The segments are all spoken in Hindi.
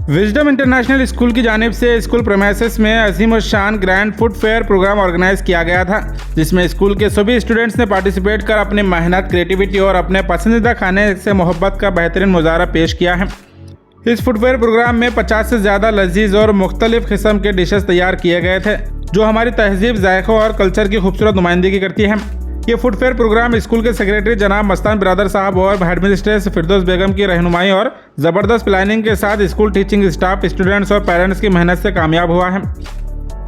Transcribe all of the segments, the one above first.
विजडम इंटरनेशनल स्कूल की जानिब से स्कूल प्रेमाइसेस में अजीम और शान grand food fair program organise किया गया था, जिसमें स्कूल के सभी स्टूडेंट्स ने पार्टिसिपेट कर अपनी मेहनत, क्रिएटिविटी और अपने पसंदीदा खाने से मोहब्बत का बेहतरीन मुजाहरा पेश किया है। इस फूड फेयर प्रोग्राम में 50 से ज़्यादा लजीज और मुख्तलिफ किस्म के डिशेस तैयार किए गए थे, जो हमारी तहजीब, जायकों और कल्चर की खूबसूरत नुमाइंदगी करती है। ये फूड फेयर प्रोग्राम स्कूल के सेक्रेटरी जनाब मस्तान बिरादर साहब और हेड मिस्ट्रेस फिरदौस बेगम की रहनुमाई और ज़बरदस्त प्लानिंग के साथ स्कूल टीचिंग स्टाफ, स्टूडेंट्स और पेरेंट्स की मेहनत से कामयाब हुआ है।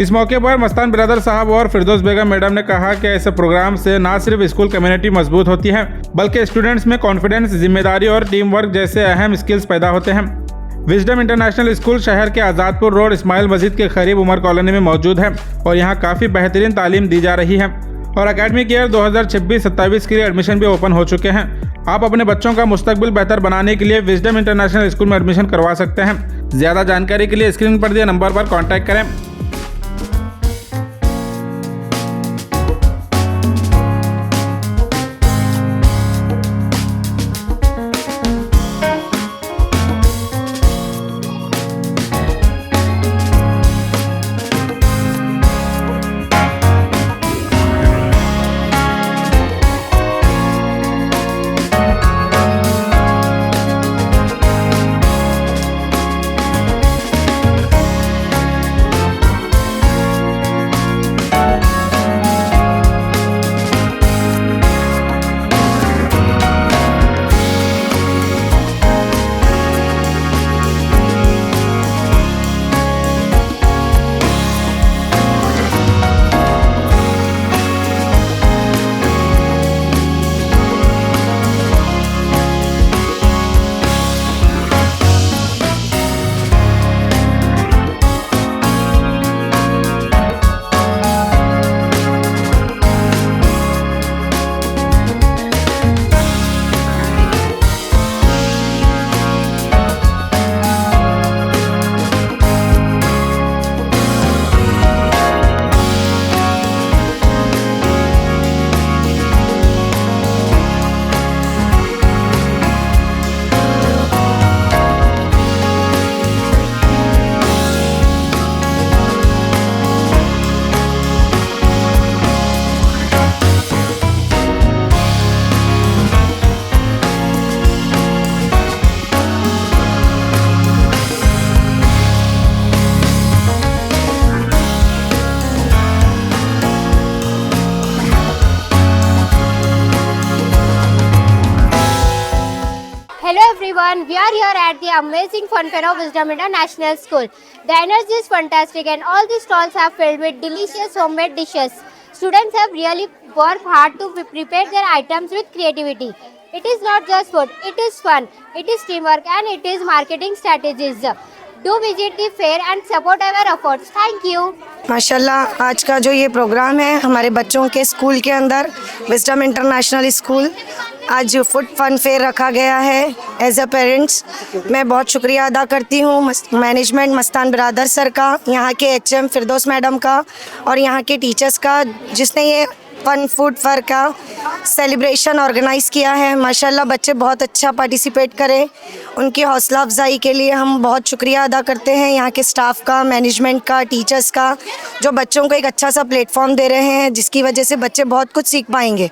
इस मौके पर मस्तान बिरादर साहब और फिरदौस बेगम मैडम ने कहा कि ऐसे प्रोग्राम से न सिर्फ स्कूल कम्युनिटी मजबूत होती है, बल्कि स्टूडेंट्स में कॉन्फिडेंस, जिम्मेदारी और टीम वर्क जैसे अहम स्किल्स पैदा होते हैं। विजडम इंटरनेशनल स्कूल शहर के आज़ादपुर रोड इस्माइल मस्जिद के करीब उमर कॉलोनी में मौजूद है और यहाँ काफ़ी बेहतरीन तालीम दी जा रही है और एकेडमिक ईयर 2026-27 के लिए एडमिशन भी ओपन हो चुके हैं। आप अपने बच्चों का मुस्तकबिल बेहतर बनाने के लिए विजडम इंटरनेशनल स्कूल में एडमिशन करवा सकते हैं। ज़्यादा जानकारी के लिए स्क्रीन पर दिए नंबर पर कॉन्टैक्ट करें। Hello everyone, we are here at the amazing fun fair of Wisdom International School. The energy is fantastic and all the stalls are filled with delicious homemade dishes. Students have really worked hard to prepare their items with creativity. It is not just food, it is fun, it is teamwork and it is marketing strategies. Do visit the fair and support our efforts. Thank you. माशाल्लाह, आज का जो ये प्रोग्राम है हमारे बच्चों के स्कूल के अंदर विजडम इंटरनेशनल स्कूल, आज फूड फन फेयर रखा गया है। एज अ पेरेंट्स मैं बहुत शुक्रिया अदा करती हूँ मैनेजमेंट मस्तान बिरादर सर का, यहाँ के एचएम फिरदौस मैडम का और यहाँ के टीचर्स का, जिसने ये फन फूड फेयर का सेलिब्रेशन ऑर्गेनाइज़ किया है। माशाल्लाह बच्चे बहुत अच्छा पार्टिसिपेट करें, उनकी हौसला अफजाई के लिए हम बहुत शुक्रिया अदा करते हैं यहाँ के स्टाफ का, मैनेजमेंट का, टीचर्स का, जो बच्चों को एक अच्छा सा प्लेटफॉर्म दे रहे हैं, जिसकी वजह से बच्चे बहुत कुछ सीख पाएंगे।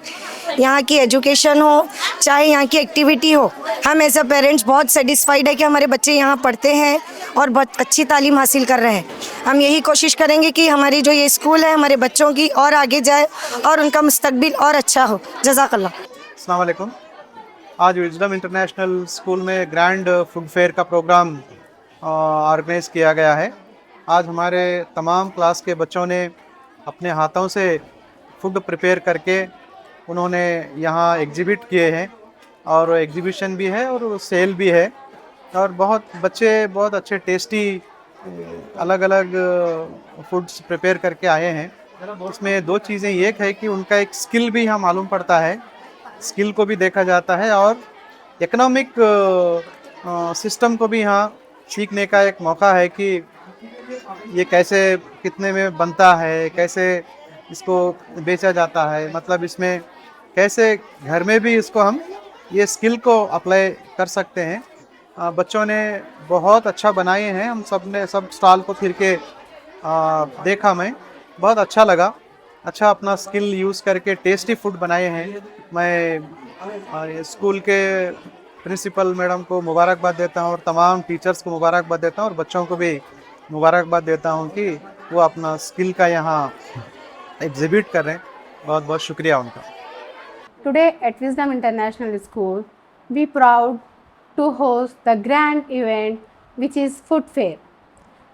यहाँ की एजुकेशन हो चाहे यहाँ की एक्टिविटी हो, हम एज अ पेरेंट्स बहुत सेटिस्फाइड है कि हमारे बच्चे यहाँ पढ़ते हैं और बहुत अच्छी तालीम हासिल कर रहे हैं। हम यही कोशिश करेंगे कि हमारी जो ये स्कूल है हमारे बच्चों की और आगे जाए और उनका मुस्तकबिल और अच्छा हो। जज़ाकल्लाह। अस्सलाम वालेकुम। आज विजडम इंटरनेशनल स्कूल में ग्रैंड फूड फेयर का प्रोग्राम ऑर्गेनाइज किया गया है। आज हमारे तमाम क्लास के बच्चों ने अपने हाथों से फूड प्रिपेयर करके उन्होंने यहाँ एग्जिबिट किए हैं और एग्जीबिशन भी है और सेल भी है और बहुत बच्चे बहुत अच्छे टेस्टी अलग अलग फूड्स प्रिपेयर करके आए हैं। उसमें दो चीज़ें, एक है कि उनका एक स्किल भी यहाँ मालूम पड़ता है, स्किल को भी देखा जाता है और इकोनॉमिक सिस्टम को भी यहाँ सीखने का एक मौका है कि ये कैसे कितने में बनता है, कैसे इसको बेचा जाता है, मतलब इसमें कैसे घर में भी इसको हम ये स्किल को अप्लाई कर सकते हैं बच्चों ने बहुत अच्छा बनाए हैं। हम सब ने सब स्टॉल को फिर के देखा, मैं बहुत अच्छा लगा। अच्छा अपना स्किल यूज़ करके टेस्टी फूड बनाए हैं। मैं ये स्कूल के प्रिंसिपल मैडम को मुबारकबाद देता हूँ और तमाम टीचर्स को मुबारकबाद देता हूँ और बच्चों को भी मुबारकबाद देता हूँ कि वो अपना स्किल का यहाँ एग्जिबिट कर रहे हैं। बहुत बहुत शुक्रिया उनका। Today at Wisdom International School, we proud to host the grand event which is Food Fair,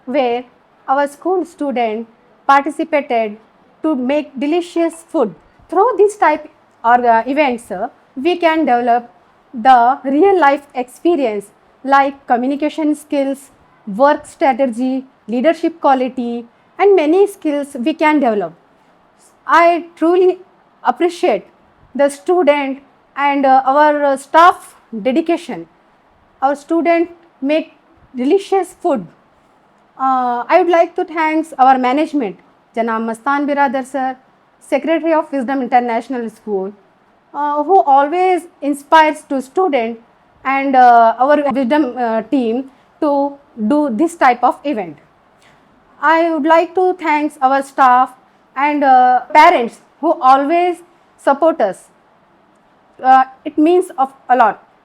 where our school students participated to make delicious food. Through this type or events, we can develop the real life experience like communication skills, work strategy, leadership quality, and many skills we can develop. I truly appreciate the student and our staff dedication. Our student make delicious food. I would like to thank our management, Janab Mastan Biradar sir, Secretary of Wisdom International School, who always inspires to student and our Wisdom team to do this type of event. I would like to thank our staff and parents who always support us. It means a lot.